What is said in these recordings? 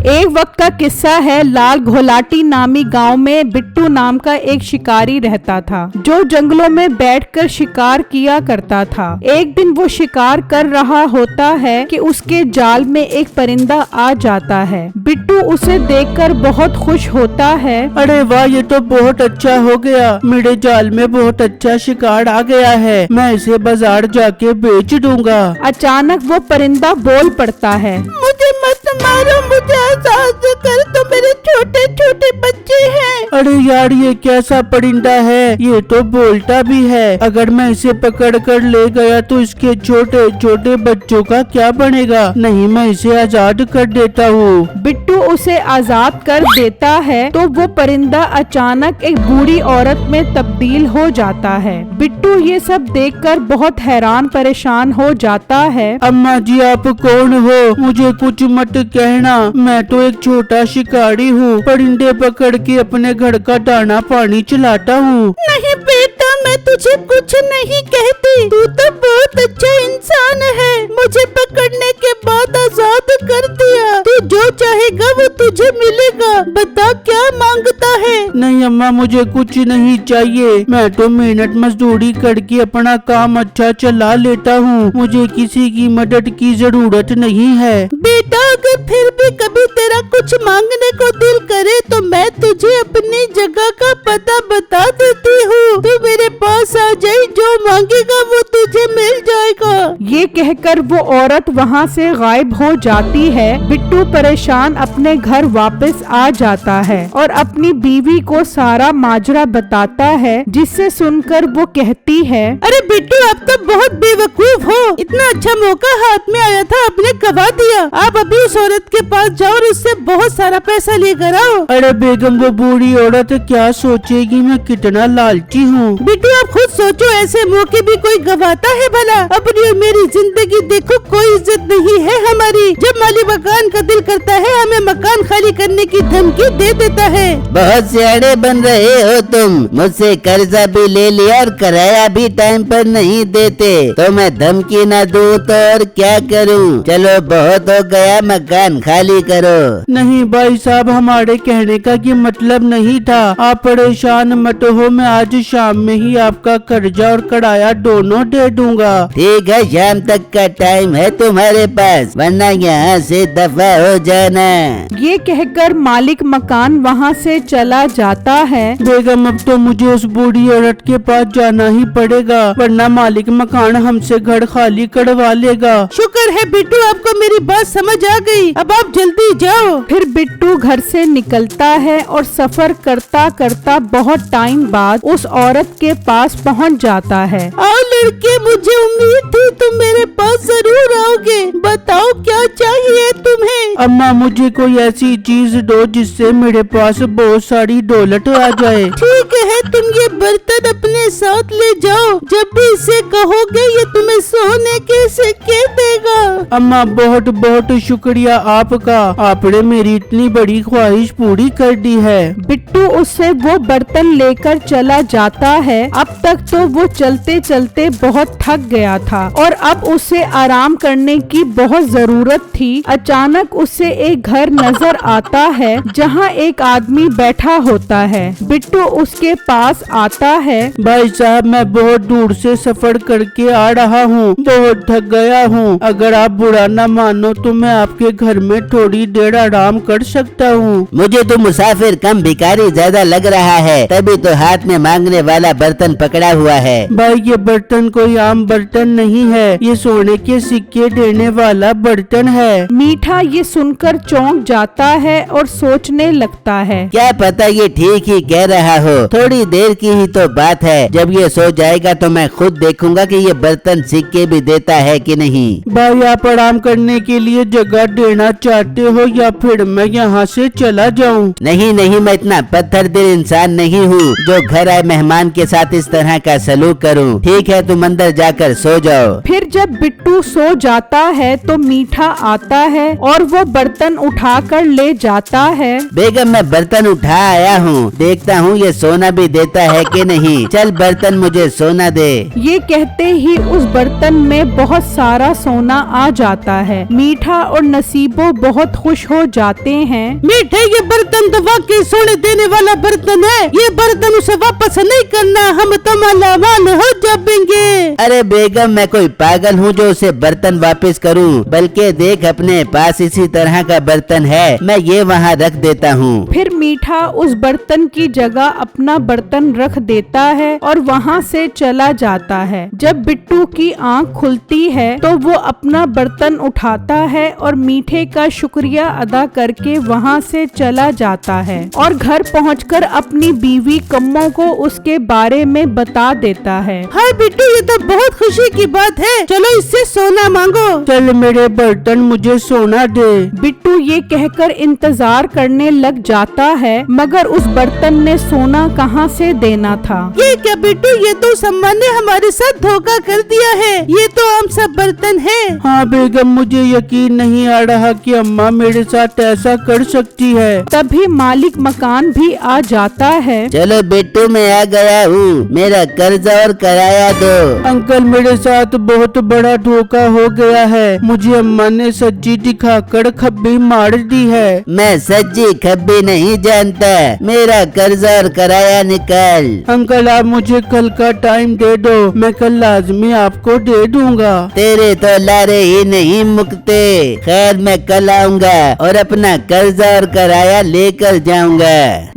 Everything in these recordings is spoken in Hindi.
एक वक्त का किस्सा है। लाल घोलाटी नामी गांव में बिट्टू नाम का एक शिकारी रहता था जो जंगलों में बैठकर शिकार किया करता था। एक दिन वो शिकार कर रहा होता है कि उसके जाल में एक परिंदा आ जाता है। बिट्टू उसे देखकर बहुत खुश होता है। अरे वाह, ये तो बहुत अच्छा हो गया। मेरे जाल में बहुत अच्छा शिकार आ गया है। मैं इसे बाजार जाके बेच दूंगा। अचानक वो परिंदा बोल पड़ता है, मुझे मत मारो, मुझे आजाद कर, तो मेरे छोटे छोटे बच्चे हैं। अरे यार, ये कैसा परिंदा है? ये तो बोलता भी है। अगर मैं इसे पकड़ कर ले गया तो इसके छोटे छोटे बच्चों का क्या बनेगा? नहीं, मैं इसे आजाद कर देता हूँ। बिट्टू उसे आजाद कर देता है तो वो परिंदा अचानक एक बूढ़ी औरत में तब्दील हो जाता है। बिट्टू ये सब देखकर बहुत हैरान परेशान हो जाता है। अम्मा जी, आप कौन हो? मुझे कुछ मत कहना। मैं तो एक छोटा शिकारी हूँ। परिंदे पकड़ के अपने घर का दाना पानी चलाता हूँ। नहीं बेटा, मैं तुझे कुछ नहीं कहती। तू तो बहुत अच्छा इंसान है। मुझे पकड़ने के बाद आजाद कर दिया। तू जो चाहेगा वो तुझे मिलेगा। बता क्या मांगता है? नहीं अम्मा, मुझे कुछ नहीं चाहिए। मैं तो मेहनत मजदूरी करके अपना काम अच्छा चला लेता हूँ। मुझे किसी की मदद की जरूरत नहीं है। बेटा, अगर फिर भी कभी तेरा कुछ मांगने को दिल करे तो मैं तुझे अपनी जगह का पता बता देती हूँ। तू मेरे पास आ जाए, जो मांगेगा वो तुझे मिल जाएगा। ये कहकर वो औरत वहाँ से गायब हो जाती है। बिट्टू परेशान अपने घर वापस आ जाता है और अपनी बीवी को सारा माजरा बताता है, जिससे सुनकर वो कहती है, अरे बिट्टू, आप तो बहुत बेवकूफ हो। इतना अच्छा मौका हाथ में आया था, आपने गवा दिया। आप अभी उस औरत के पास जाओ और उससे बहुत सारा पैसा लेकर आओ। अरे बेगम, वो बूढ़ी औरत क्या सोचेगी मैं कितना लालची हूँ। बिट्टू, आप खुद सोचो, ऐसे मौके भी कोई गवाता है भला? अपनी और मेरी जिंदगी देखो, कोई इज्जत नहीं है हमारी। जब माली मकान का दिल करता है, हमें मकान खाली करने की धमकी दे देता है। बहुत सियाने बन रहे हो तुम। मुझसे कर्जा भी ले लिया और किराया भी टाइम पर नहीं देते, तो मैं धमकी न दूं तो और क्या करूं? चलो बहुत हो गया, मकान खाली करो। नहीं भाई साहब, हमारे कहने का ये मतलब नहीं था। आप परेशान मत हो, मैं आज शाम में ही आपका कर्जा और किराया दोनों दे दूंगा। ठीक है, शाम तक का टाइम है तुम्हारे पास, वरना यहाँ से दफा हो जाना। ये कहकर मालिक मकान वहाँ से चला जाता है। बेगम, अब तो मुझे उस बूढ़ी औरत के पास जाना ही पड़ेगा, वरना मालिक मकान हमसे घर खाली करवा लेगा। शुक्र है बिट्टू, आपको मेरी बात समझ आ गई। अब आप जल्दी जाओ। फिर बिट्टू घर से निकलता है और सफर करता करता बहुत टाइम बाद उस औरत के पास पहुंच जाता है। आओ लड़के, मुझे उम्मीद थी तुम मेरे पास जरूर आओगे। बताओ क्या चाहिए तुम्हें? अम्मा, मुझे कोई ऐसी चीज दो जिससे मेरे पास बहुत सारी दौलत आ जाए। ठीक है, तुम ये बर्तन अपने साथ ले जाओ। जब भी इसे कहोगे ये तुम्हें सोने के सिक्के देगा। अम्मा, बहुत बहुत शुक्रिया आपका। आपने मेरी इतनी बड़ी ख्वाहिश पूरी कर दी है। बिट्टू उससे वो बर्तन लेकर चला जाता है। अब तक तो वो चलते चलते बहुत थक गया था और अब उसे आराम करने की बहुत जरूरत थी। अचानक उसे एक घर नजर आता है जहाँ एक आदमी बैठा होता है। बिट्टू उसके पास आता है। भाई साहब, मैं बहुत दूर से सफर करके आ रहा हूँ, बहुत थक गया हूँ। अगर आप बुरा न मानो तो मैं आपके घर में थोड़ी देर आराम कर सकता हूँ। मुझे तो मुसाफिर कम भिखारी ज्यादा लग रहा है, तभी तो हाथ में मांगने वाला बर्तन पकड़ा हुआ है। भाई, ये बर्तन कोई आम बर्तन नहीं है, ये सोने के सिक्के देने वाला बर्तन है। मीठा ये सुनकर चौंक जाता है और सोचने लगता है, क्या पता ये ठीक ही कह रहा हो। थोड़ी देर की ही तो बात है, जब ये सो जाएगा तो मैं खुद देखूंगा कि ये बर्तन सिक्के भी देता है कि नहीं। भाई, आप आराम करने के लिए जगह देना चाहते हो या फिर मैं यहाँ से चला जाऊँ? नहीं नहीं, मैं इतना पत्थर दिल इंसान नहीं हूँ जो घर आए मेहमान के साथ इस तरह का सलूक करूँ। ठीक है, तुम अंदर जाकर सो जाओ। फिर जब बिट्टू सो जाता है तो मीठा आता है और वो बर्तन उठाकर ले जाता है। बेगम मैं बर्तन उठा आया हूँ, देखता हूँ ये सोना भी देता है कि नहीं। चल बर्तन मुझे सोना दे। ये कहते ही उस बर्तन में बहुत सारा सोना आ जाता है। मीठा और नसीबो बहुत खुश हो जाते हैं। मीठे ये बर्तन तो वाकई सोने देने वाला बर्तन है, ये बर्तन उसे वापस नहीं करना, हम तो मालामाल हो जाएंगे। अरे बेगम मैं कोई पागल हूँ जो उसे बर्तन वापस करूँ, बल्कि देख अपने पास इसी तरह का बर्तन है, मैं ये वहाँ रख देता हूँ। फिर मीठा उस बर्तन की जगह अपना बर्तन रख देता है और वहाँ से चला जाता है। जब बिट्टू की आँख खुलती है तो वो अपना बर्तन उठाता है और मीठे का शुक्रिया अदा करके वहाँ से चला जाता है और घर पहुंचकर अपनी बीवी कम्मो को उसके बारे में बता देता है। हाय बिट्टू, ये तो बहुत खुशी की बात है, चलो इससे सोना मांगो। चल मेरे बर्तन मुझे सोना दे। बिट्टू ये कहकर इंतजार करने लग जाता है, मगर उस बर्तन ने सोना कहाँ से देना था। ये क्या बिट्टू, ये तो सम्मा ने हमारे साथ धोखा कर दिया है, ये तो हम सब बर्तन है। हाँ बेगम, मुझे यकीन नहीं आ रहा कि अम्मा मेरे साथ ऐसा कर सकती है। तभी मालिक मकान भी आ जाता है। चलो बिट्टू मैं आ गया हूँ, मेरा कर्ज और किराया दो। अंकल मेरे साथ बहुत बड़ा धोखा हो गया है, मुझे अम्मा ने सच्ची दिखाकर खब्बी मार दी है। मैं सच्ची खब्बी नहीं जानता, मेरा कर्ज और किराया निकाल। अंकल आप मुझे कल का टाइम दे दो, मैं कल लाजमी आपको दे दूंगा। तेरे तो लारे ही नहीं मुकते। खैर मैं कल आऊंगा और अपना कर्ज और किराया लेकर जाऊंगा।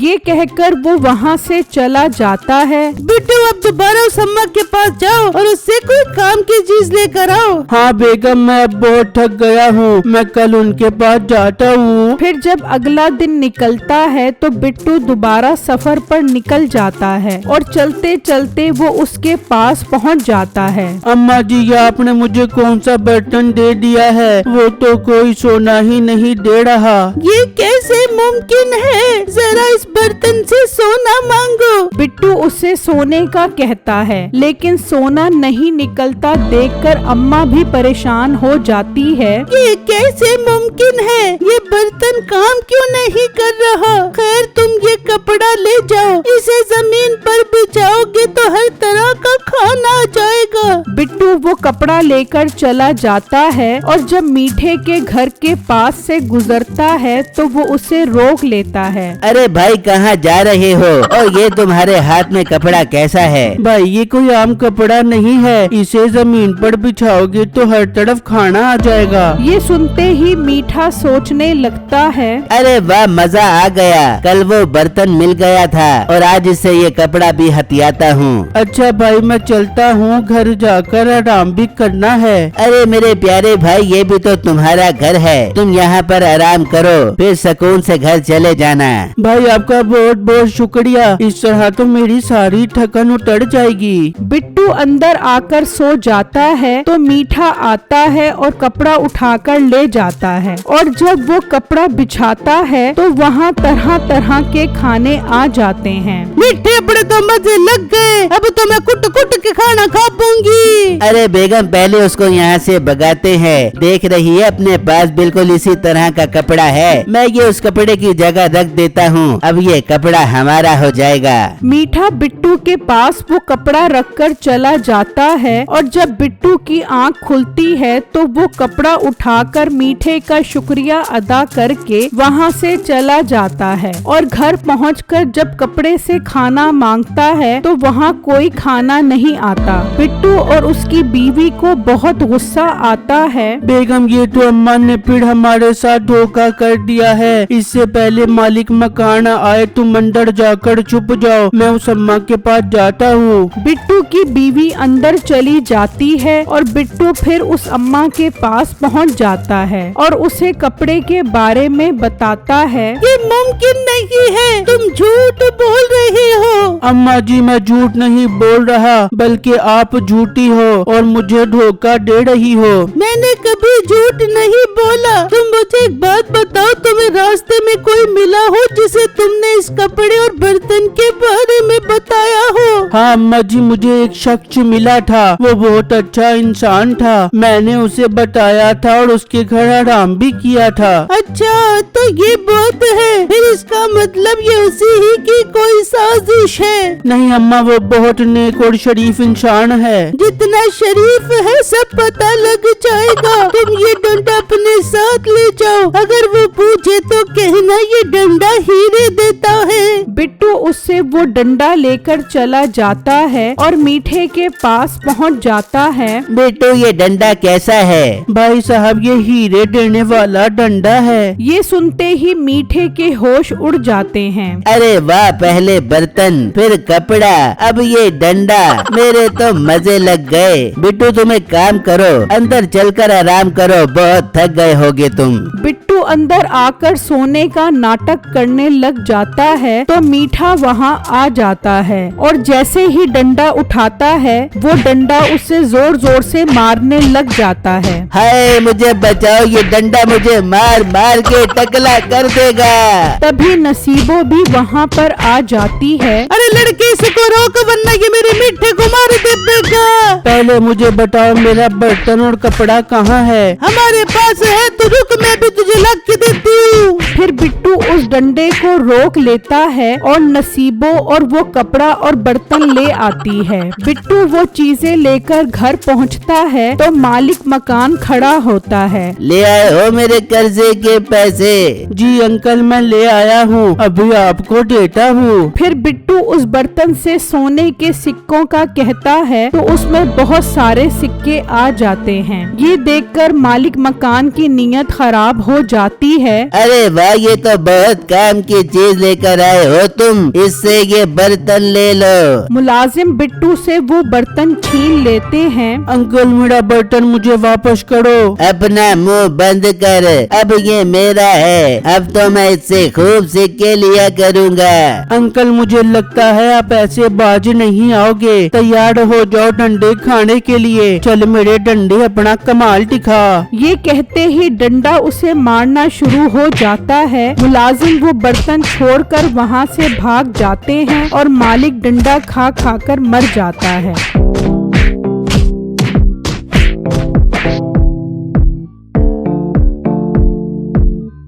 ये कहकर वो वहाँ से चला जाता है। बिट्टू अब दोबारा उस अम्मा के पास जाओ और उससे कोई काम की चीज लेकर आओ। हाँ बेगम, मैं अब बहुत थक गया हूँ, मैं कल उनके पास जाता हूँ। फिर जब अगला दिन निकलता है तो बिट्टू दोबारा सफर पर निकल जाता है और चलते चलते वो उसके पास पहुंच जाता है। अम्मा जी, ये आपने मुझे कौन सा बर्तन दे दिया है? वो तो कोई सोना ही नहीं दे रहा। ये कैसे मुमकिन है? जरा इस बर्तन से सोना मांगो। बिट्टू उसे सोने का कहता है, लेकिन सोना नहीं निकलता देखकर अम्मा भी परेशान हो जाती है। ये कैसे मुमकिन है? ये बर्तन काम क्यों नहीं कर रहा? खैर तुम ये कपड़ा ले जाओ, इसे जमीन पर बिछाओगे तो हर तरह का खाना आ जाएगा। बिट्टू वो कपड़ा लेकर चला जाता है और जब मीठे के घर के पास से गुजरता है तो वो उसे रोक लेता है। अरे भाई कहाँ जा रहे हो? और ये तुम्हारे हाथ में कपड़ा कैसा है? भाई ये कोई आम कपड़ा नहीं है, इसे जमीन पर बिछाओगे तो हर तरफ खाना आ जाएगा। ये सुनते ही मीठा सोचने लगता है, अरे वाह मजा आ गया, कल वो बर्तन मिल गया था और आज इससे ये कपड़ा भी हथियाता हूँ। अच्छा भाई मैं चलता हूँ, घर जाकर आराम भी करना है। अरे मेरे प्यारे भाई, ये भी तो तुम्हारा घर है, तुम यहाँ पर आराम करो, फिर सुकून से घर चले जाना। भाई आपका बहुत बहुत शुक्रिया, इस तरह तो मेरी सारी थकन उतर जाएगी। बिट्टू अंदर आकर सो जाता है तो मीठा आता है और कपड़ा उठाकर ले जाता है और जब वो कपड़ा बिछाता है तो वहाँ तरह तरह के खाने आ जाते हैं। मीठे बड़े तो मजे लग गए, अब तो मैं कुट कुट के खाना खा पाऊंगी। अरे बेगम पहले उसको यहाँ से भगाते हैं, देख रही है अपने पास बिल्कुल इसी तरह का कपड़ा है, मैं ये उस कपड़े की जगह रख देता हूँ, अब ये कपड़ा हमारा हो जाएगा। मीठा बिट्टू के पास वो कपड़ा रखकर चला जाता है और जब बिट्टू की आँख खुलती है तो वो कपड़ा उठाकर मीठे का शुक्रिया अदा करके वहाँ से चला जाता है और घर पहुँचकर जब कपड़े से खाना मांगता है तो वहाँ कोई खाना नहीं आता। बिट्टू और उसकी बीवी को बहुत गुस्सा आता है। बेगम ये तो अम्मा ने फिर हमारे साथ धोखा कर दिया है, इससे पहले मालिक मकान आए तुम अंदर जाकर छुप जाओ, मैं उस अम्मा के पास जाता हूँ। बिट्टू की बीवी अंदर चली जाती है और बिट्टू फिर उस अम्मा के पास पहुँच जाता है और उसे कपड़े के बारे में बताता है। ये मुमकिन नहीं है, तुम झूठ बोल रहे हो। अम्मा जी मैं झूठ नहीं बोल रहा, बल्कि आप झूठी हो और मुझे धोखा दे रही हो। मैंने कभी झूठ नहीं बोला। तुम मुझे एक बात बताओ, तुम्हें रास्ते में कोई मिला हो जिसे तुमने इस कपड़े और बर्तन के बारे में बताया हो? हाँ अम्मा जी, मुझे एक शख्स मिला था, वो बहुत अच्छा इंसान था। मैंने उसे बताया था और उसके घर आराम भी किया था। अच्छा, तो ये बात है, फिर इसका मतलब ये उसी ही की कोई साजिश है। नहीं अम्मा, वो बहुत नेक और शरीफ इंसान है। जितना शरीफ है सब पता लग जाएगा। तुम ये डंडा अपने साथ ले जाओ, अगर वो पूछे तो कहना ये डंडा हीरे देता है। बिट्टू उससे वो डंडा लेकर चला जाता है और मीठे के पास पहुंच जाता है। बेटू ये डंडा कैसा है? भाई साहब ये हीरे देने वाला डंडा है। ये सुनते ही मीठे के होश उड़ जाते हैं। अरे वाह, पहले बर्तन फिर कपड़ा, अब ये डंडा, मेरे तो मजे लग गए। बिट्टू तुम एक काम करो, अंदर चलकर आराम करो, बहुत थक गए होगे तुम। बिट्टू अंदर आकर सोने का नाटक करने लग जाता है तो मीठा वहाँ आ जाता है और जैसे ही डंडा उठाता है वो डंडा उसे जोर जोर से मारने लग जाता है। हाय मुझे बचाओ, ये डंडा मुझे मार मार के टकला कर देगा। तभी नसीबो भी वहाँ पर आ जाती है। अरे लड़के, इसको रोक वरना ये मेरे मीठे को मार देगा। पहले मुझे बताओ मेरा बर्तन और कपड़ा कहाँ है? हमारे पास है, तो रुक मैं भी तुझे ला के देती हूँ। फिर बिट्टू उस डंडे को रोक लेता है और नसीबो और वो कपड़ा और बर्तन ले आती है। बिट्टू वो चीजें लेकर घर पहुंचता है तो मालिक मकान खड़ा होता है। ले आए हो मेरे कर्जे के पैसे? जी अंकल मैं ले आया हूँ, अभी आपको देता हूँ। फिर बिट्टू उस बर्तन से सोने के सिक्कों का कहता है तो उसमें बहुत सारे सिक्के आ जाते हैं। ये देखकर मालिक मकान की नीयत खराब हो जाती है। अरे वाह, ये तो बहुत काम की चीज लेकर आए हो तुम, इससे ये बर्तन ले लो। मुलाजिम बिट्टू से वो बर्तन छीन लेते हैं। अंकल मेरा बर्तन मुझे वापस करो। अपना मुंह बंद कर, अब ये मेरा है, अब तो मैं इससे खूब सिक्के लिया करूँगा। अंकल मुझे लगता है आप ऐसे बाज नहीं आओगे, तैयार हो जाओ डंडे खाने के लिए। चल मेरे डंडे अपना कमाल दिखा। ये कहते ही डंडा उसे मारना शुरू हो जाता है। मुलाजिम वो बर्तन छोड़कर वहाँ से भाग जाते हैं और मालिक डंडा खा खा कर मर जाता है।